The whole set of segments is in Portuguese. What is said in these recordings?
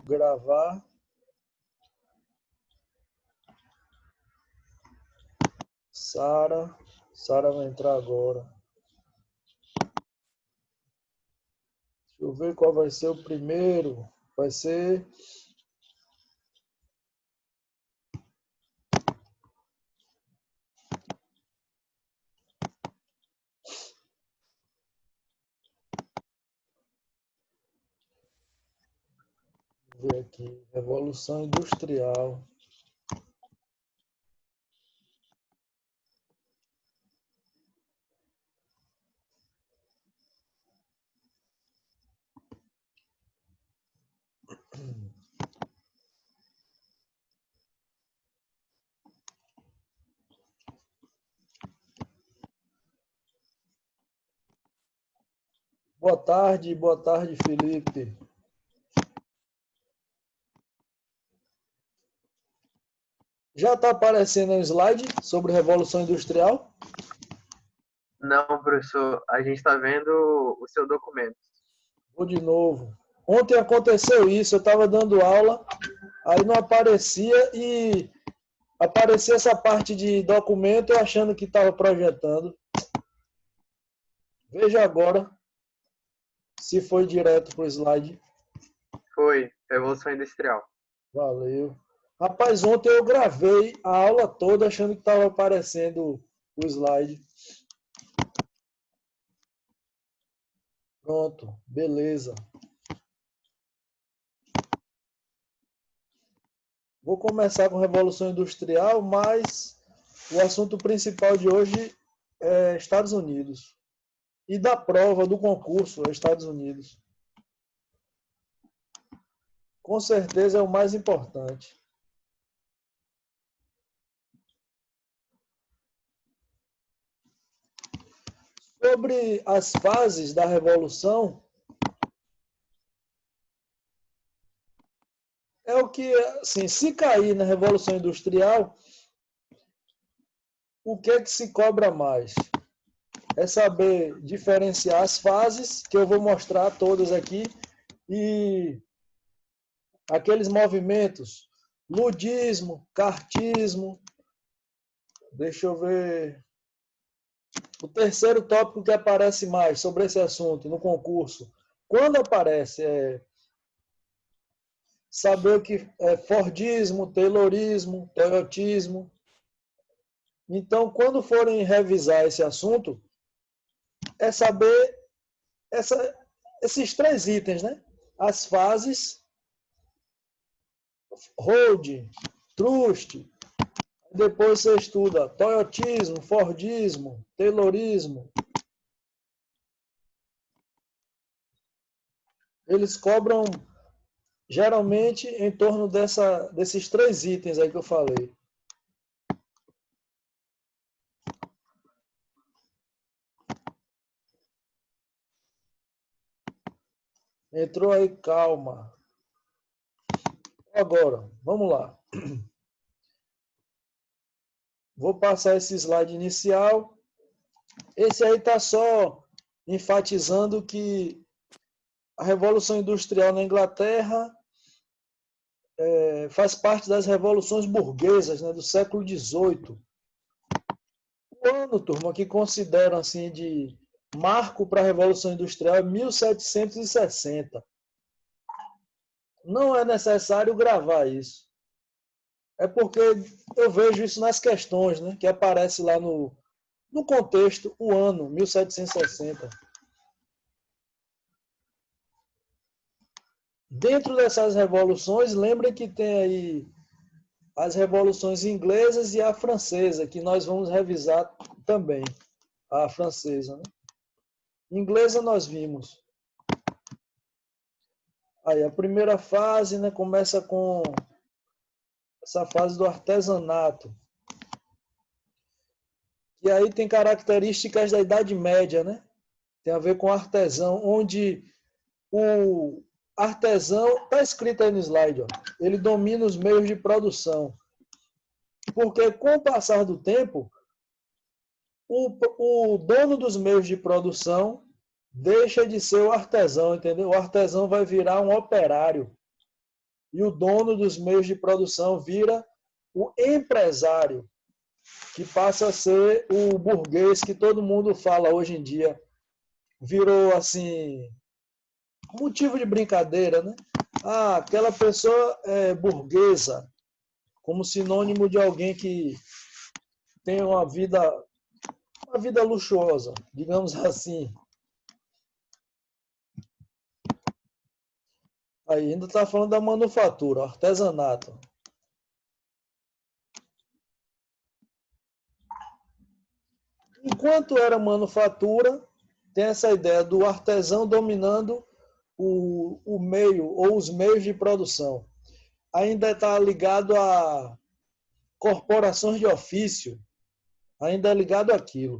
Gravar. Sara vai entrar agora. Deixa eu ver qual vai ser o primeiro. Vai ser... Vou ver aqui. Revolução Industrial. Boa tarde, Felipe. Já está aparecendo um slide sobre Revolução Industrial? Não, professor, a gente está vendo o seu documento. Vou de novo. Ontem aconteceu isso, eu estava dando aula, aí não aparecia e aparecia essa parte de documento eu achando que estava projetando. Veja agora se foi direto para o slide. Foi, Revolução Industrial. Valeu. Rapaz, ontem eu gravei a aula toda achando que estava aparecendo o slide. Pronto, beleza. Vou começar com Revolução Industrial, mas o assunto principal de hoje é Estados Unidos. E da prova, do concurso, é Estados Unidos. Com certeza é o mais importante. Sobre as fases da Revolução, é o que, assim, se cair na Revolução Industrial, o que é que se cobra mais? É saber diferenciar as fases, que eu vou mostrar todas aqui, e aqueles movimentos, ludismo, cartismo, deixa eu ver, o terceiro tópico que aparece mais sobre esse assunto no concurso, quando aparece, saber o que é Fordismo, Taylorismo, Toyotismo. Então, quando forem revisar esse assunto, é saber esses três itens, né? As fases, hold, trust, depois você estuda Toyotismo, Fordismo, Taylorismo. Eles cobram geralmente em torno desses três itens aí que eu falei. Entrou aí, calma. Agora, vamos lá. Vou passar esse slide inicial. Esse aí está só enfatizando que a Revolução Industrial na Inglaterra faz parte das revoluções burguesas, né, do século XVIII. O ano, turma, que consideram assim, de marco para a Revolução Industrial é 1760. Não é necessário gravar isso. É porque eu vejo isso nas questões, né, que aparece lá no contexto, o ano, 1760. Dentro dessas revoluções, lembrem que tem aí as revoluções inglesas e a francesa, que nós vamos revisar também. A francesa, né? Inglesa nós vimos. Aí a primeira fase, né, começa com essa fase do artesanato. E aí tem características da Idade Média, né? Tem a ver com artesão, onde o artesão, está escrito aí no slide, ó, ele domina os meios de produção. Porque com o passar do tempo, o dono dos meios de produção deixa de ser o artesão, entendeu? O artesão vai virar um operário. e o dono dos meios de produção vira o empresário, que passa a ser o burguês que todo mundo fala hoje em dia. Virou, assim, motivo de brincadeira, né? Ah, aquela pessoa é burguesa, como sinônimo de alguém que tem uma vida luxuosa, digamos assim. Aí ainda está falando da manufatura, artesanato. Enquanto era manufatura, tem essa ideia do artesão dominando o meio ou os meios de produção. Ainda está ligado a corporações de ofício, ainda é ligado àquilo.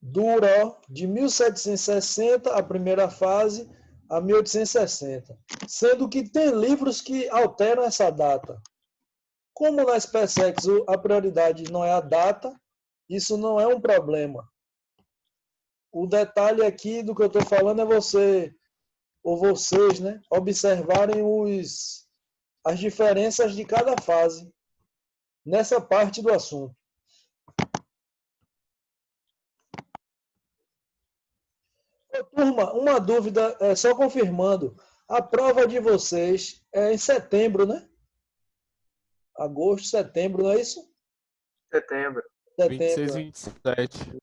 Dura de 1760, a primeira fase, a 1860. Sendo que tem livros que alteram essa data. Como na SpaceX a prioridade não é a data, isso não é um problema. O detalhe aqui do que eu estou falando é você, ou vocês, né, observarem as diferenças de cada fase nessa parte do assunto. Turma, uma dúvida, só confirmando. A prova de vocês é em setembro, né? Agosto, setembro, não é isso? Setembro. 26 e Setembro. 27.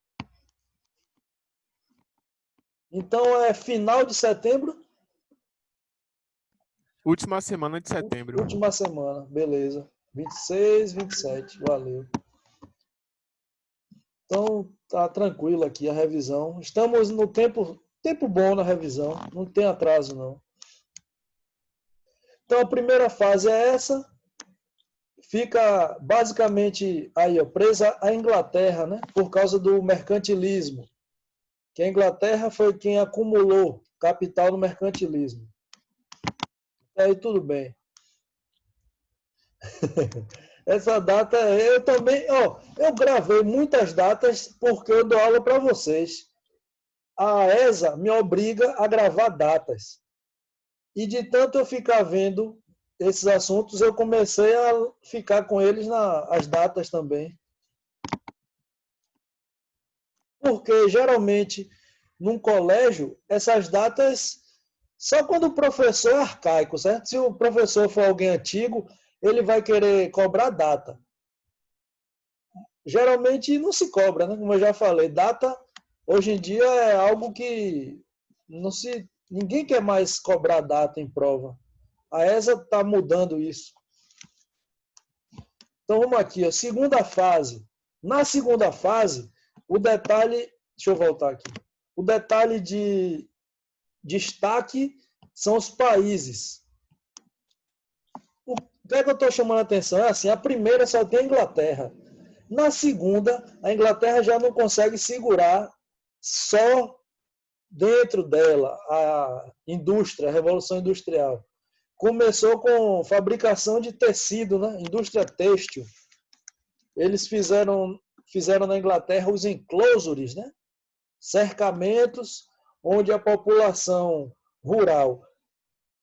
Então é final de setembro? Última semana de setembro. Última semana, beleza. 26, 27, valeu. Então tá tranquilo aqui a revisão. Estamos no tempo bom na revisão, não tem atraso não. Então a primeira fase é essa. Fica basicamente aí, ó, presa a Inglaterra, né? Por causa do mercantilismo. Que a Inglaterra foi quem acumulou capital no mercantilismo. Aí tudo bem. Essa data, eu também, ó, eu gravei muitas datas porque eu dou aula para vocês. A ESA me obriga a gravar datas. E de tanto eu ficar vendo esses assuntos, eu comecei a ficar com eles as datas também. Porque geralmente, num colégio, essas datas, só quando o professor é arcaico, certo? Se o professor for alguém antigo, ele vai querer cobrar data. Geralmente não se cobra, né? Como eu já falei, data hoje em dia é algo que ninguém quer mais cobrar data em prova. A ESA está mudando isso. Então vamos aqui, ó, segunda fase. Na segunda fase, o detalhe, deixa eu voltar aqui. O detalhe de destaque são os países. O que é que eu estou chamando a atenção? É assim, a primeira só tem a Inglaterra. Na segunda, a Inglaterra já não consegue segurar só dentro dela a indústria, a Revolução Industrial. Começou com fabricação de tecido, né? Indústria têxtil. Eles fizeram na Inglaterra os enclosures, né? Cercamentos onde a população rural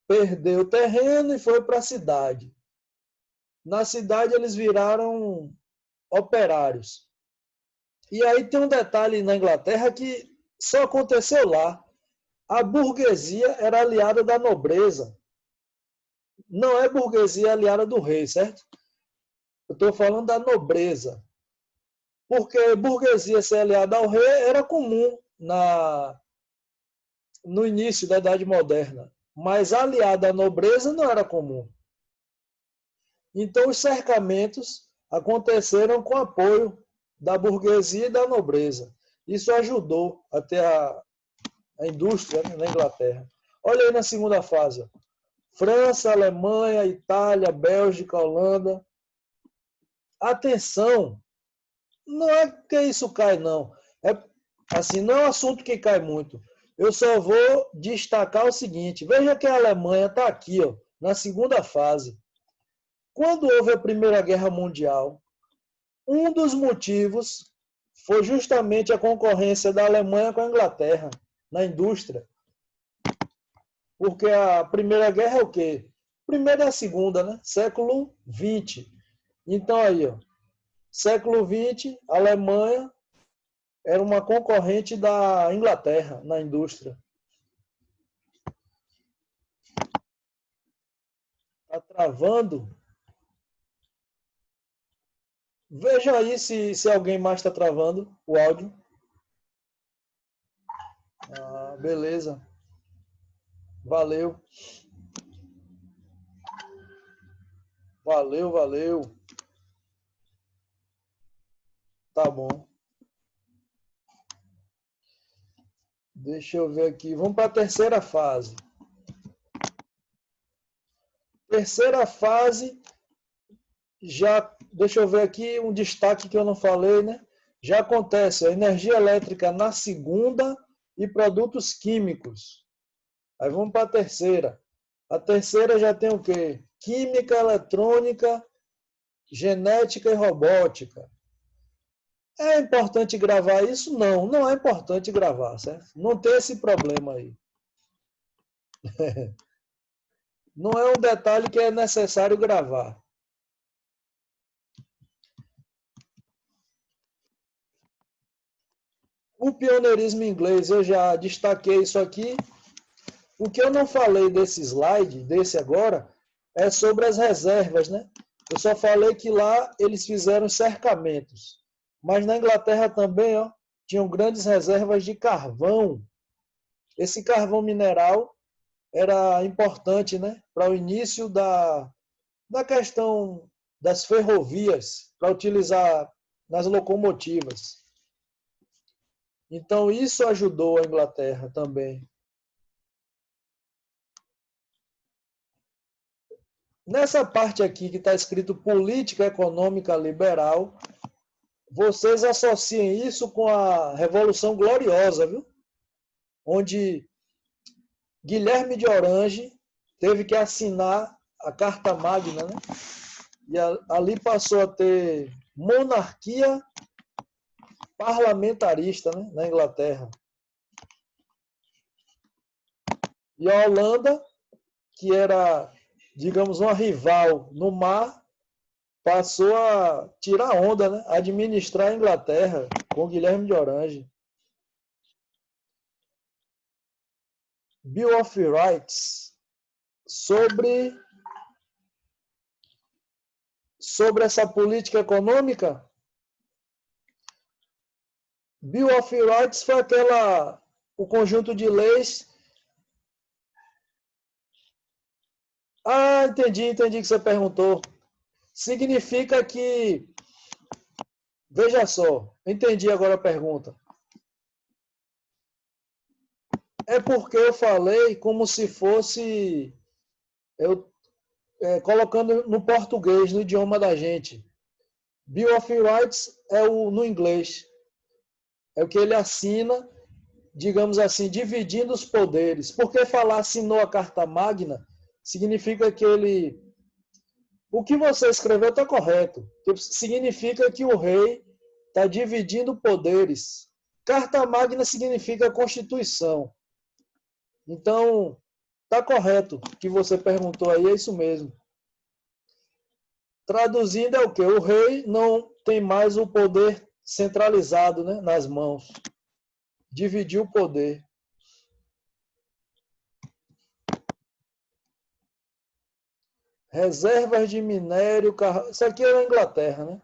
perdeu terreno e foi para a cidade. Na cidade eles viraram operários. E aí tem um detalhe na Inglaterra que só aconteceu lá. A burguesia era aliada da nobreza. Não é burguesia aliada do rei, certo? Eu estou falando da nobreza. Porque burguesia ser aliada ao rei era comum no início da Idade Moderna. Mas aliada à nobreza não era comum. Então os cercamentos aconteceram com apoio da burguesia e da nobreza. Isso ajudou a ter a indústria, né, na Inglaterra. Olha aí na segunda fase. França, Alemanha, Itália, Bélgica, Holanda. Atenção! Não é que isso cai, não. É, assim, não é um assunto que cai muito. Eu só vou destacar o seguinte. Veja que a Alemanha está aqui, ó, na segunda fase. Quando houve a Primeira Guerra Mundial, um dos motivos foi justamente a concorrência da Alemanha com a Inglaterra na indústria. Porque a Primeira Guerra é o quê? Primeira e a Segunda, né? Século XX. Então aí, ó, século XX, a Alemanha era uma concorrente da Inglaterra na indústria. Está travando? Veja aí se alguém mais está travando o áudio. Ah, beleza. Valeu. Valeu, valeu. Tá bom. Deixa eu ver aqui. Vamos para a terceira fase. Terceira fase, já, deixa eu ver aqui um destaque que eu não falei, né? Já acontece a energia elétrica na segunda e produtos químicos. Aí vamos para a terceira. A terceira já tem o quê? Química, eletrônica, genética e robótica. É importante gravar isso? Não, não é importante gravar, certo? Não tem esse problema aí. Não é um detalhe que é necessário gravar. O pioneirismo inglês, eu já destaquei isso aqui. O que eu não falei desse slide, desse agora, é sobre as reservas, né? Eu só falei que lá eles fizeram cercamentos. Mas na Inglaterra também, ó, tinham grandes reservas de carvão. Esse carvão mineral era importante, né, para o início da questão das ferrovias, para utilizar nas locomotivas. Então, isso ajudou a Inglaterra também. Nessa parte aqui que está escrito política econômica liberal, vocês associem isso com a Revolução Gloriosa, viu? Onde Guilherme de Orange teve que assinar a Carta Magna, né? E ali passou a ter monarquia parlamentarista, né, na Inglaterra. E a Holanda, que era, digamos, uma rival no mar, passou a tirar onda, né, administrar a Inglaterra com Guilherme de Orange. Bill of Rights, sobre essa política econômica. Bill of Rights foi o conjunto de leis. Ah, entendi que você perguntou. Significa que, veja só, entendi agora a pergunta. É porque eu falei como se fosse colocando no português, no idioma da gente. Bill of Rights é no inglês. É o que ele assina, digamos assim, dividindo os poderes. Porque falar assinou a Carta Magna significa que ele... O que você escreveu está correto. Significa que o rei está dividindo poderes. Carta Magna significa Constituição. Então, está correto o que você perguntou aí, é isso mesmo. Traduzindo é o quê? O rei não tem mais o poder centralizado, né, nas mãos. Dividiu o poder. Reservas de minério, isso aqui é na Inglaterra, né?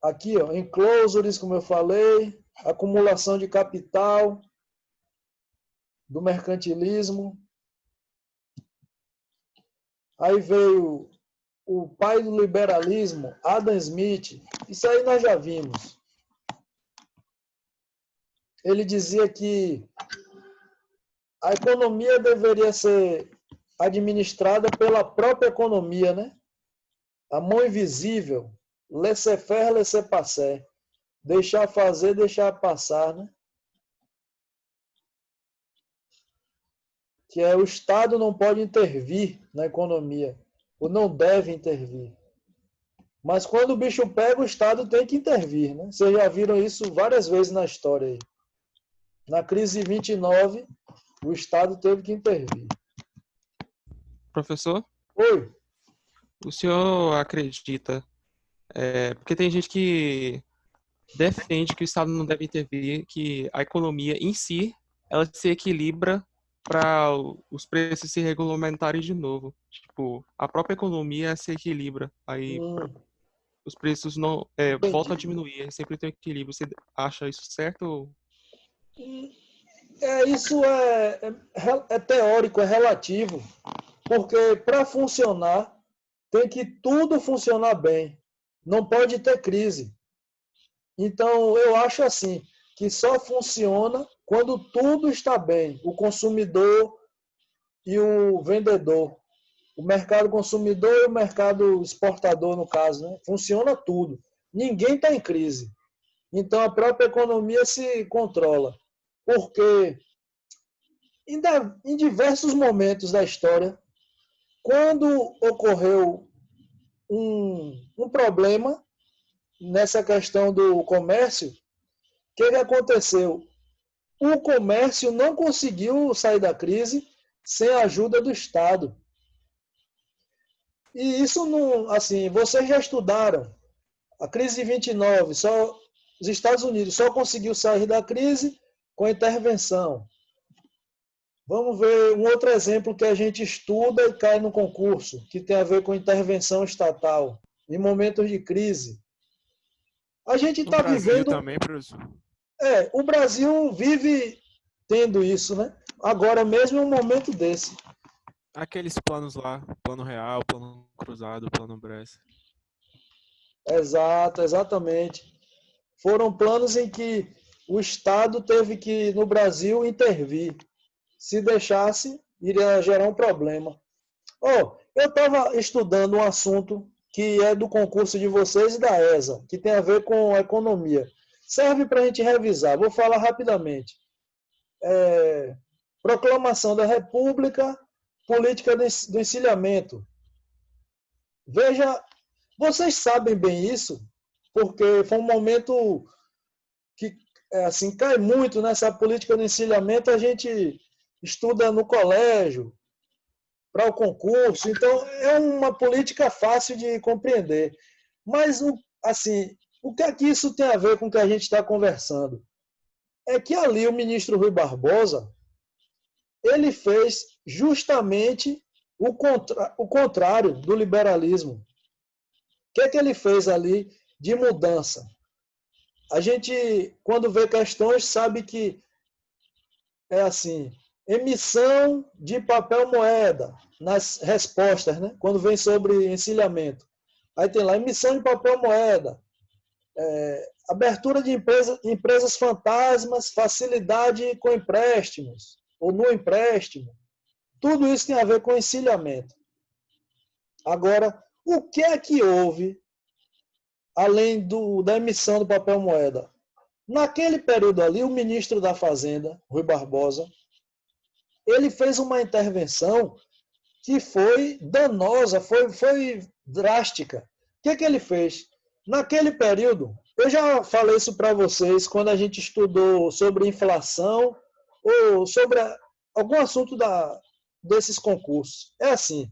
Aqui, ó, enclosures, como eu falei, acumulação de capital, do mercantilismo. Aí veio o pai do liberalismo, Adam Smith. Isso aí nós já vimos. Ele dizia que a economia deveria ser administrada pela própria economia, né? A mão invisível, laissez-faire, laissez-passer. Deixar fazer, deixar passar, né? Que o Estado não pode intervir na economia, ou não deve intervir. Mas quando o bicho pega, o Estado tem que intervir, né? Vocês já viram isso várias vezes na história aí. Na crise de 29, o Estado teve que intervir. Professor, Oi. o senhor acredita, porque tem gente que defende que o Estado não deve intervir, que a economia em si, ela se equilibra para os preços se regulamentarem de novo. Tipo, a própria economia se equilibra, aí os preços não voltam a Entendi. diminuir, sempre tem um equilíbrio. Você acha isso certo? Isso é teórico, é relativo, porque para funcionar tem que tudo funcionar bem. Não pode ter crise. Então, eu acho assim, que só funciona quando tudo está bem. O consumidor e o vendedor. O mercado consumidor e o mercado exportador, no caso, né? Funciona tudo. Ninguém está em crise. Então, a própria economia se controla. Porque em diversos momentos da história, quando ocorreu um problema nessa questão do comércio, o que aconteceu? O comércio não conseguiu sair da crise sem a ajuda do Estado. E isso não, assim, vocês já estudaram. A crise de 29, só os Estados Unidos só conseguiu sair da crise com a intervenção. Vamos ver um outro exemplo que a gente estuda e cai no concurso, que tem a ver com intervenção estatal em momentos de crise. A gente No está Brasil vivendo. também, professor. O Brasil vive tendo isso, né? Agora mesmo é um momento desse. Aqueles planos lá, plano real, plano cruzado, plano Bressa. Exato, exatamente. Foram planos em que o Estado teve que, no Brasil, intervir. Se deixasse, iria gerar um problema. Eu estava estudando um assunto que é do concurso de vocês e da ESA, que tem a ver com a economia. Serve para a gente revisar. Vou falar rapidamente. Proclamação da República, política do encilhamento. Veja, vocês sabem bem isso, porque foi um momento que assim, cai muito nessa política do encilhamento, a gente estuda no colégio, para o concurso, então é uma política fácil de compreender. Mas, assim, o que é que isso tem a ver com o que a gente está conversando? É que ali o ministro Rui Barbosa, ele fez justamente o contrário do liberalismo. O que é que ele fez ali de mudança? A gente, quando vê questões, sabe que é assim, emissão de papel moeda nas respostas, né? Quando vem sobre encilhamento. Aí tem lá, emissão de papel moeda, abertura de empresas fantasmas, facilidade com empréstimos, ou no empréstimo. Tudo isso tem a ver com encilhamento. Agora, o que é que houve, além da emissão do papel moeda? Naquele período ali, o ministro da Fazenda, Rui Barbosa, ele fez uma intervenção que foi danosa, foi drástica. O que ele fez? Naquele período, eu já falei isso para vocês quando a gente estudou sobre inflação ou sobre algum assunto desses concursos. É assim,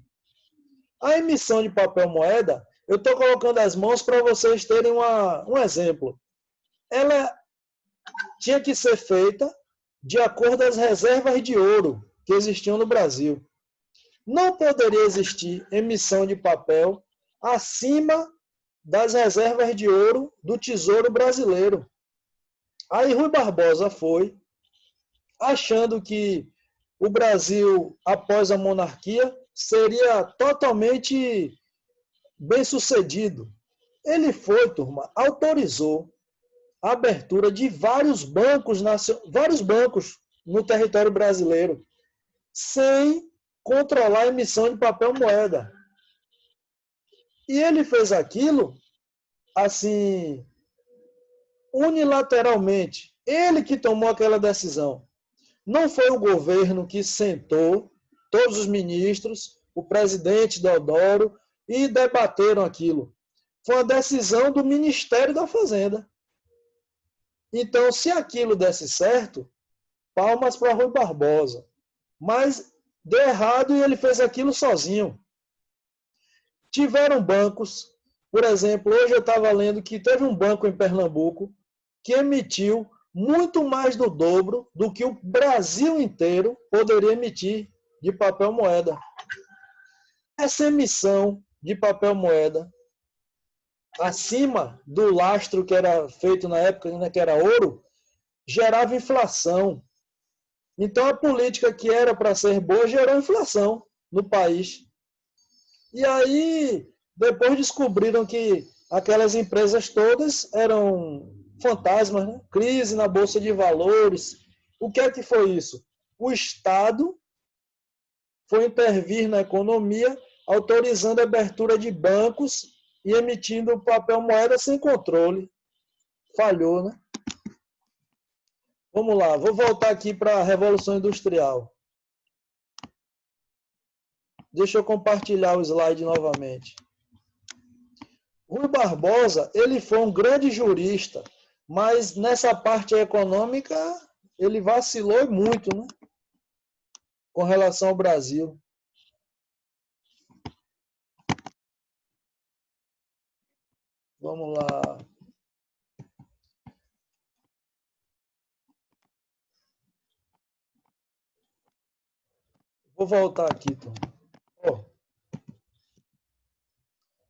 a emissão de papel moeda, eu estou colocando as mãos para vocês terem um exemplo. Ela tinha que ser feita de acordo com as reservas de ouro que existiam no Brasil. Não poderia existir emissão de papel acima das reservas de ouro do Tesouro Brasileiro. Aí Rui Barbosa foi, achando que o Brasil, após a monarquia, seria totalmente bem-sucedido. Ele foi, turma, autorizou a abertura de vários bancos no território brasileiro, sem controlar a emissão de papel moeda. E ele fez aquilo, assim, unilateralmente. Ele que tomou aquela decisão. Não foi o governo que sentou, todos os ministros, o presidente Deodoro, e debateram aquilo. Foi uma decisão do Ministério da Fazenda. Então, se aquilo desse certo, palmas para Rui Barbosa. Mas deu errado e ele fez aquilo sozinho. Tiveram bancos, por exemplo, hoje eu estava lendo que teve um banco em Pernambuco que emitiu muito mais do dobro do que o Brasil inteiro poderia emitir de papel moeda. Essa emissão de papel moeda, acima do lastro que era feito na época, né, que era ouro, gerava inflação. Então a política que era para ser boa gerou inflação no país. E aí, depois descobriram que aquelas empresas todas eram fantasmas, né? Crise na Bolsa de Valores. O que é que foi isso? O Estado foi intervir na economia, autorizando a abertura de bancos e emitindo papel moeda sem controle. Falhou, né? Vamos lá, vou voltar aqui para a Revolução Industrial. Deixa eu compartilhar o slide novamente. Rui Barbosa, ele foi um grande jurista, mas nessa parte econômica ele vacilou muito, né? Com relação ao Brasil. Vamos lá. Vou voltar aqui, Tom. Oh.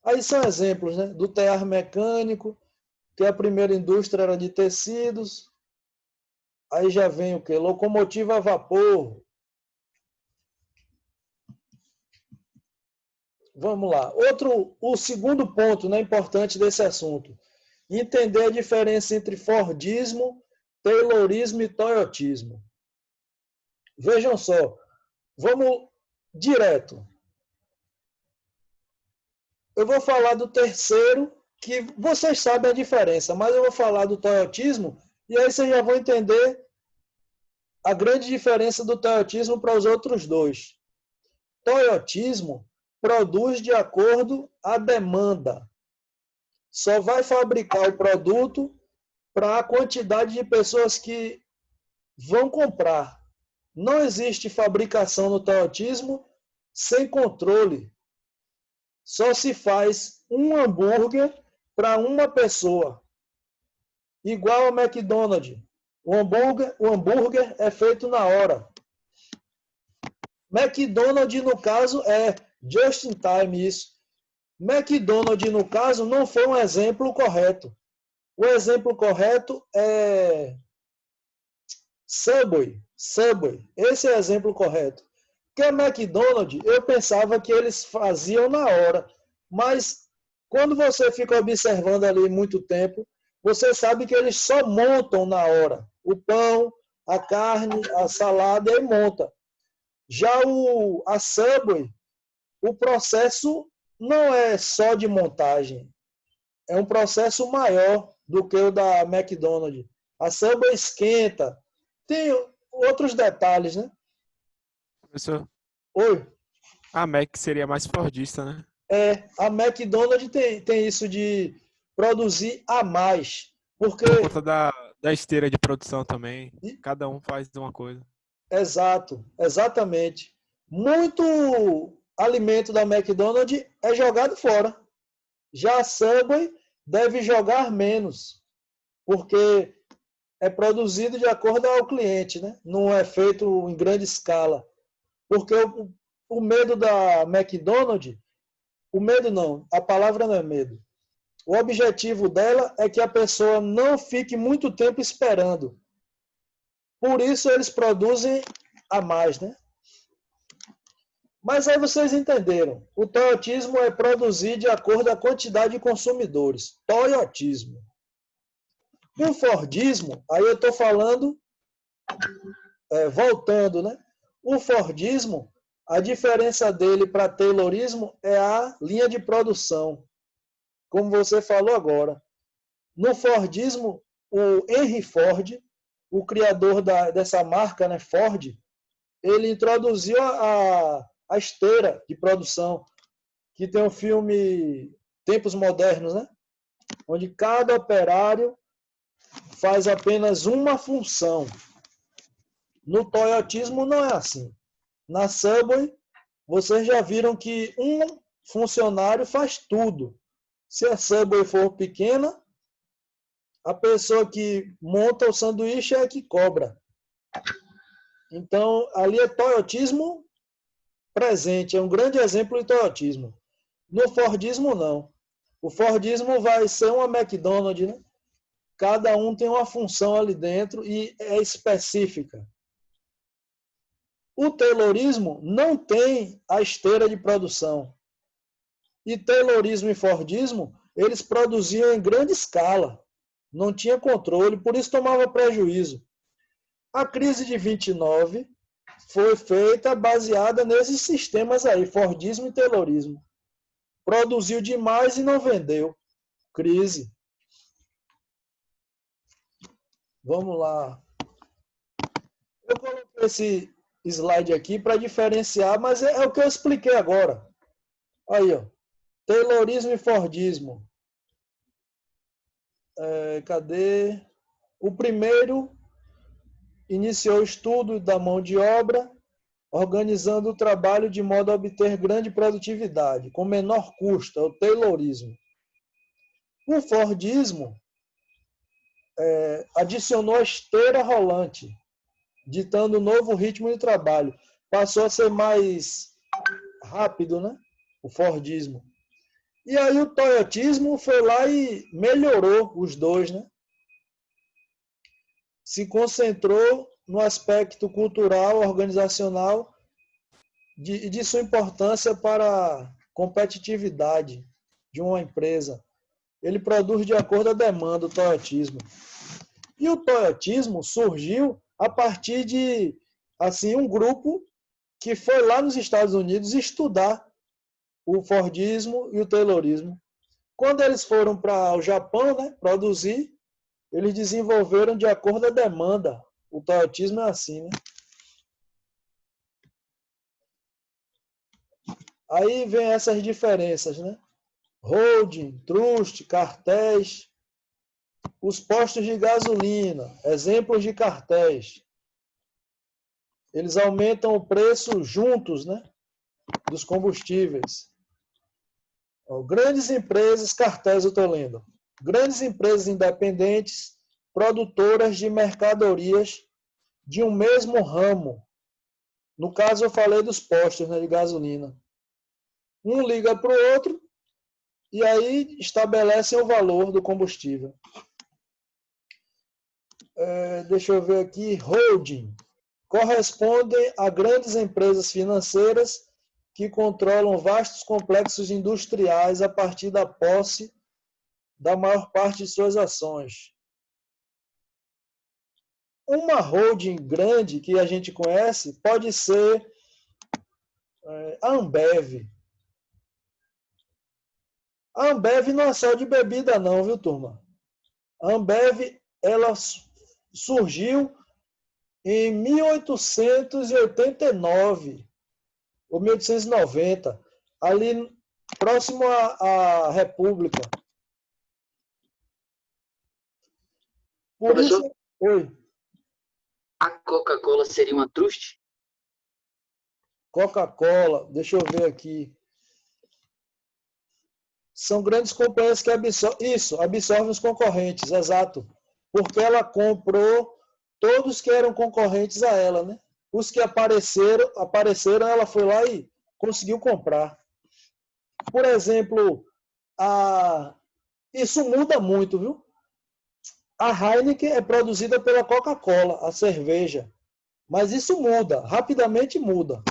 Aí são exemplos, né? Do tear mecânico, que a primeira indústria era de tecidos. Aí já vem o quê? Locomotiva a vapor. Vamos lá. O segundo ponto, né, importante desse assunto. Entender a diferença entre Fordismo, Taylorismo e Toyotismo. Vejam só. Vamos direto. Eu vou falar do terceiro, que vocês sabem a diferença, mas eu vou falar do toyotismo, e aí vocês já vão entender a grande diferença do toyotismo para os outros dois. Toyotismo produz de acordo à demanda. Só vai fabricar o produto para a quantidade de pessoas que vão comprar. Não existe fabricação no toyotismo sem controle. Só se faz um hambúrguer para uma pessoa. Igual ao McDonald's. O hambúrguer é feito na hora. McDonald's, no caso, é just in time isso. McDonald's, no caso, não foi um exemplo correto. O exemplo correto é Subway. Esse é o exemplo correto. Porque a McDonald's, eu pensava que eles faziam na hora. Mas quando você fica observando ali muito tempo, você sabe que eles só montam na hora. O pão, a carne, a salada, e aí monta. Já a Subway, o processo não é só de montagem. É um processo maior do que o da McDonald's. A Subway esquenta. Tem outros detalhes, né? Professor, Oi. a Mac seria mais fordista, né? A McDonald's tem isso de produzir a mais. Porque. Por conta da esteira de produção também. Cada um faz uma coisa. Exato, exatamente. Muito alimento da McDonald's é jogado fora. Já a Subway deve jogar menos, porque é produzido de acordo ao cliente, né? Não é feito em grande escala. Porque o medo da McDonald's, o medo não, a palavra não é medo. O objetivo dela é que a pessoa não fique muito tempo esperando. Por isso eles produzem a mais, né? Mas aí vocês entenderam. O toyotismo é produzir de acordo com a quantidade de consumidores. Toyotismo. O Fordismo, aí eu estou falando, voltando, né? O Fordismo, a diferença dele para Taylorismo é a linha de produção, como você falou agora. No Fordismo, o Henry Ford, o criador dessa marca, né, Ford, ele introduziu a esteira de produção, que tem o filme Tempos Modernos, né? Onde cada operário faz apenas uma função. No toyotismo não é assim. Na Subway, vocês já viram que um funcionário faz tudo. Se a Subway for pequena, a pessoa que monta o sanduíche é a que cobra. Então, ali é toyotismo presente, é um grande exemplo de toyotismo. No Fordismo, não. O Fordismo vai ser uma McDonald's, né? Cada um tem uma função ali dentro e é específica. O Taylorismo não tem a esteira de produção. E Taylorismo e Fordismo, eles produziam em grande escala. Não tinha controle, por isso tomava prejuízo. A crise de 29 foi feita baseada nesses sistemas aí, Fordismo e Taylorismo. Produziu demais e não vendeu. Crise. Vamos lá. Eu coloquei esse slide aqui para diferenciar, mas é o que eu expliquei agora. Aí, ó. Taylorismo e Fordismo. Cadê? O primeiro iniciou o estudo da mão de obra, organizando o trabalho de modo a obter grande produtividade, com menor custo, é o Taylorismo. O Fordismo adicionou a esteira rolante, ditando um novo ritmo de trabalho. Passou a ser mais rápido, né? O Fordismo. E aí o toyotismo foi lá e melhorou os dois, né? Se concentrou no aspecto cultural, organizacional e de sua importância para a competitividade de uma empresa. Ele produz de acordo à demanda, o toyotismo. E o toyotismo surgiu a partir de assim, um grupo que foi lá nos Estados Unidos estudar o Fordismo e o Taylorismo. Quando eles foram para o Japão, né, produzir, eles desenvolveram de acordo à demanda. O toyotismo é assim, né? Aí vem essas diferenças, né? Holding, trust, cartéis, os postos de gasolina, exemplos de cartéis. Eles aumentam o preço juntos, né, dos combustíveis. Grandes empresas, cartéis eu estou lendo. Grandes empresas independentes, produtoras de mercadorias de um mesmo ramo. No caso, eu falei dos postos, né, de gasolina. Um liga para o outro e aí estabelecem o valor do combustível. Deixa eu ver aqui. Holding. Correspondem a grandes empresas financeiras que controlam vastos complexos industriais a partir da posse da maior parte de suas ações. Uma holding grande que a gente conhece pode ser a Ambev. A Ambev não é só de bebida não, viu, turma? A Ambev, ela surgiu em 1889 ou 1890, ali próximo à República. Por Professor, isso... Oi. a Coca-Cola seria uma trust? Coca-Cola, deixa eu ver aqui. São grandes companhias que absorvem os concorrentes, exato. Porque ela comprou todos que eram concorrentes a ela, né? Os que apareceram, ela foi lá e conseguiu comprar. Por exemplo, isso muda muito, viu? A Heineken é produzida pela Coca-Cola, a cerveja. Mas isso muda, rapidamente muda.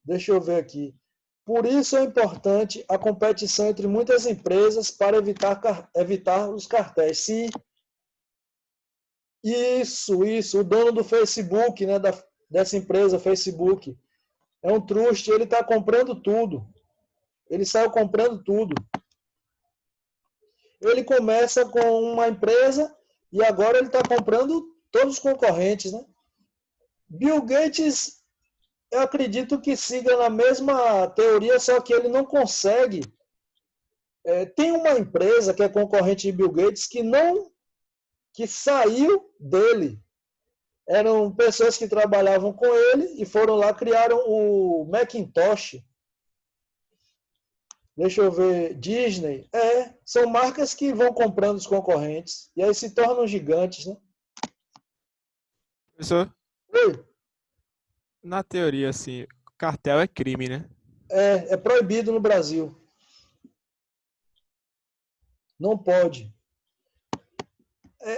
Deixa eu ver aqui. Por isso é importante a competição entre muitas empresas para evitar os cartéis. Sim. Isso. O dono do Facebook, né, dessa empresa, Facebook, é um trust, ele está comprando tudo. Ele saiu comprando tudo. Ele começa com uma empresa e agora ele está comprando todos os concorrentes, né? Bill Gates, eu acredito que siga na mesma teoria, só que ele não consegue. Tem uma empresa que é concorrente de Bill Gates que saiu dele. Eram pessoas que trabalhavam com ele e foram lá, criaram o Macintosh. Deixa eu ver, Disney. São marcas que vão comprando os concorrentes e aí se tornam gigantes, né? Professor, Oi, na teoria, assim, cartel é crime, né? é proibido no Brasil. Não pode.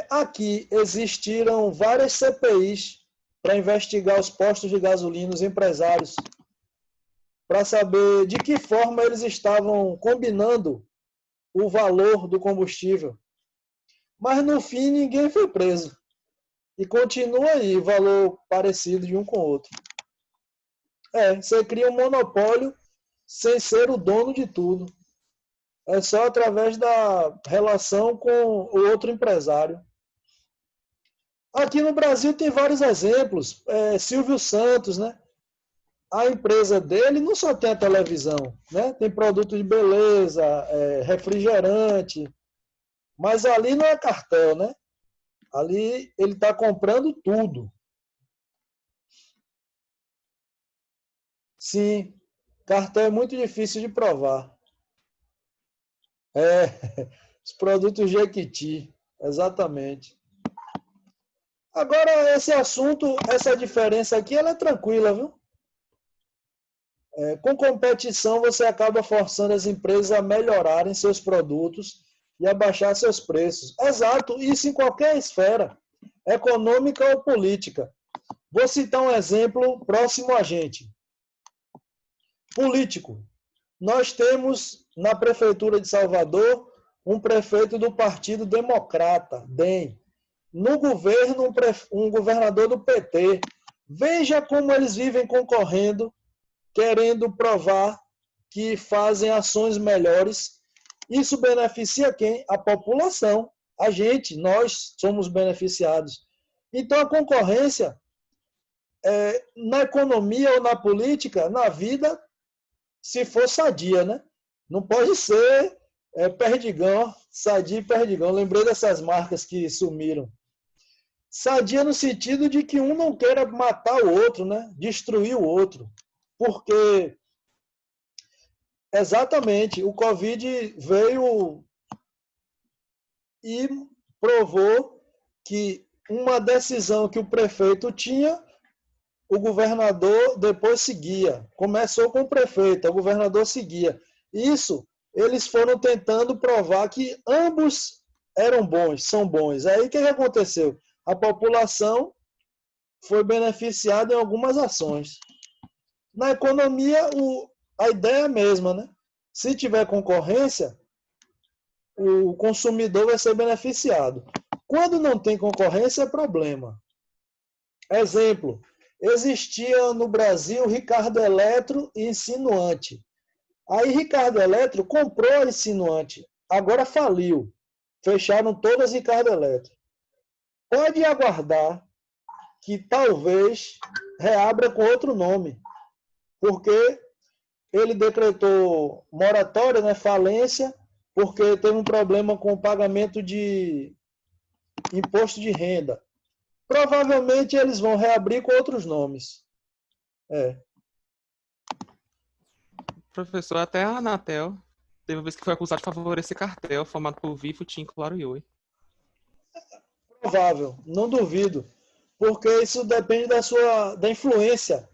Aqui existiram várias CPIs para investigar os postos de gasolina, os empresários, para saber de que forma eles estavam combinando o valor do combustível. Mas no fim ninguém foi preso. E continua aí, valor parecido de um com o outro. Você cria um monopólio sem ser o dono de tudo. É só através da relação com o outro empresário. Aqui no Brasil tem vários exemplos. Silvio Santos, né? A empresa dele não só tem a televisão, né? Tem produto de beleza, refrigerante, mas ali não é cartel, né? Ali ele está comprando tudo. Sim, cartel é muito difícil de provar. Os produtos Jequiti, exatamente. Agora, esse assunto, essa diferença aqui, ela é tranquila, viu? Com competição, você acaba forçando as empresas a melhorarem seus produtos e a baixar seus preços. Exato, isso em qualquer esfera, econômica ou política. Vou citar um exemplo próximo a gente. Político. Nós temos na Prefeitura de Salvador um prefeito do Partido Democrata, DEM. No governo, um governador do PT. Veja como eles vivem concorrendo, querendo provar que fazem ações melhores. Isso beneficia quem? A população. A gente, nós somos beneficiados. Então, a concorrência, na economia ou na política, na vida, se for sadia, né? Não pode ser perdigão, sadia e perdigão. Lembrei dessas marcas que sumiram. Sadia no sentido de que um não queira matar o outro, né? Destruir o outro. Porque, exatamente, o Covid veio e provou que uma decisão que o prefeito tinha, o governador depois seguia. Começou com o prefeito, o governador seguia. Isso, eles foram tentando provar que ambos eram bons, são bons. Aí o que aconteceu? A população foi beneficiada em algumas ações. Na economia, a ideia é a mesma, né? Se tiver concorrência, o consumidor vai ser beneficiado. Quando não tem concorrência, é problema. Exemplo, existia no Brasil Ricardo Eletro e Insinuante. Aí Ricardo Eletro comprou a Insinuante, agora faliu. Fecharam todas Ricardo Eletro. Pode aguardar que talvez reabra com outro nome, porque ele decretou moratória, né, falência, porque teve um problema com o pagamento de imposto de renda. Provavelmente eles vão reabrir com outros nomes. Professor, até a Anatel teve uma vez que foi acusado de favorecer cartel formado por Vivo, TIM, Claro e Oi. Provável, não duvido, porque isso depende da influência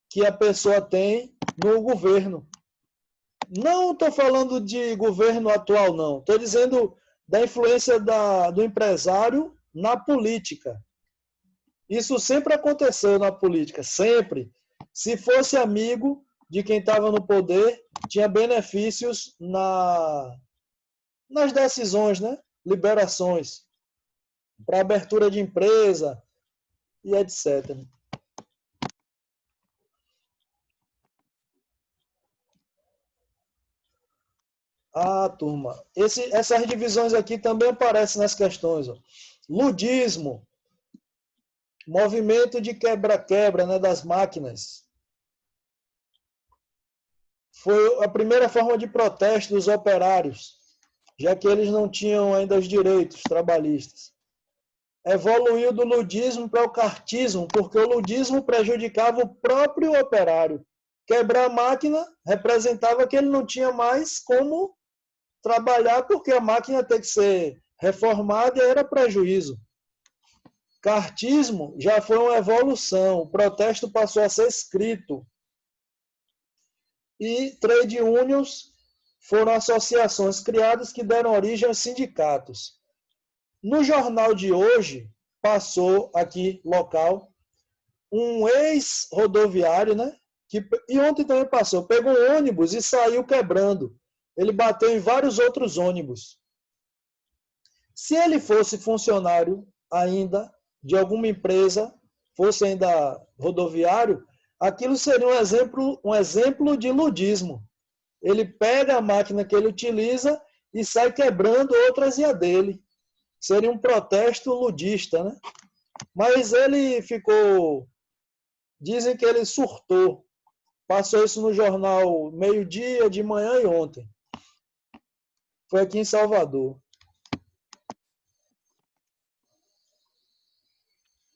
que a pessoa tem no governo. Não estou falando de governo atual, não. Estou dizendo da influência do empresário na política. Isso sempre aconteceu na política, sempre. Se fosse amigo de quem estava no poder, tinha benefícios nas decisões, né? Liberações, para abertura de empresa e etc. Turma, essas divisões aqui também aparecem nas questões. Ó. Ludismo, movimento de quebra-quebra, né, das máquinas. Foi a primeira forma de protesto dos operários, já que eles não tinham ainda os direitos trabalhistas. evoluiu do ludismo para o cartismo, porque o ludismo prejudicava o próprio operário. Quebrar a máquina representava que ele não tinha mais como trabalhar, porque a máquina tem que ser reformada e era prejuízo. Cartismo já foi uma evolução, o protesto passou a ser escrito. E trade unions foram associações criadas que deram origem aos sindicatos. No jornal de hoje, passou aqui, local, um ex-rodoviário, né? E ontem também passou, pegou um ônibus e saiu quebrando. Ele bateu em vários outros ônibus. Se ele fosse funcionário ainda de alguma empresa, fosse ainda rodoviário, aquilo seria um exemplo de ludismo. Ele pega a máquina que ele utiliza e sai quebrando outras e a dele. Seria um protesto ludista, né? Mas ele ficou... Dizem que ele surtou. Passou isso no jornal meio-dia, de manhã e ontem. Foi aqui em Salvador.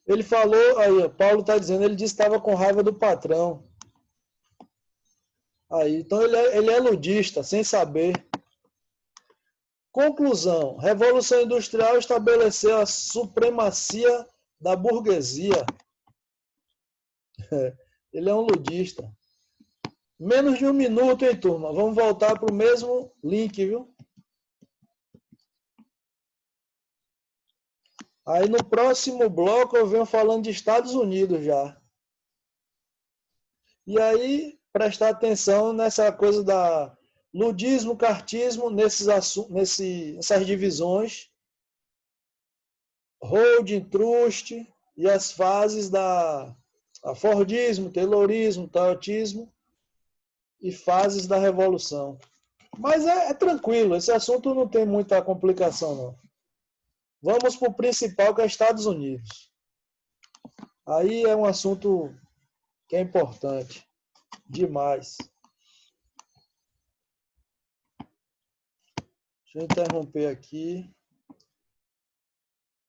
Ele falou, aí, Paulo está dizendo, ele disse que estava com raiva do patrão. Aí, então ele é ludista, sem saber. Conclusão: Revolução Industrial estabeleceu a supremacia da burguesia. Ele é um ludista. Menos de um minuto, hein, turma? Vamos voltar para o mesmo link, viu? Aí no próximo bloco eu venho falando de Estados Unidos já. E aí, prestar atenção nessa coisa da ludismo, cartismo, nessas divisões, holding, trust e as fases da Fordismo, Taylorismo, Toyotismo e fases da Revolução. Mas é tranquilo, esse assunto não tem muita complicação, não. Vamos para o principal, que é Estados Unidos. Aí é um assunto que é importante demais. Deixa eu interromper aqui.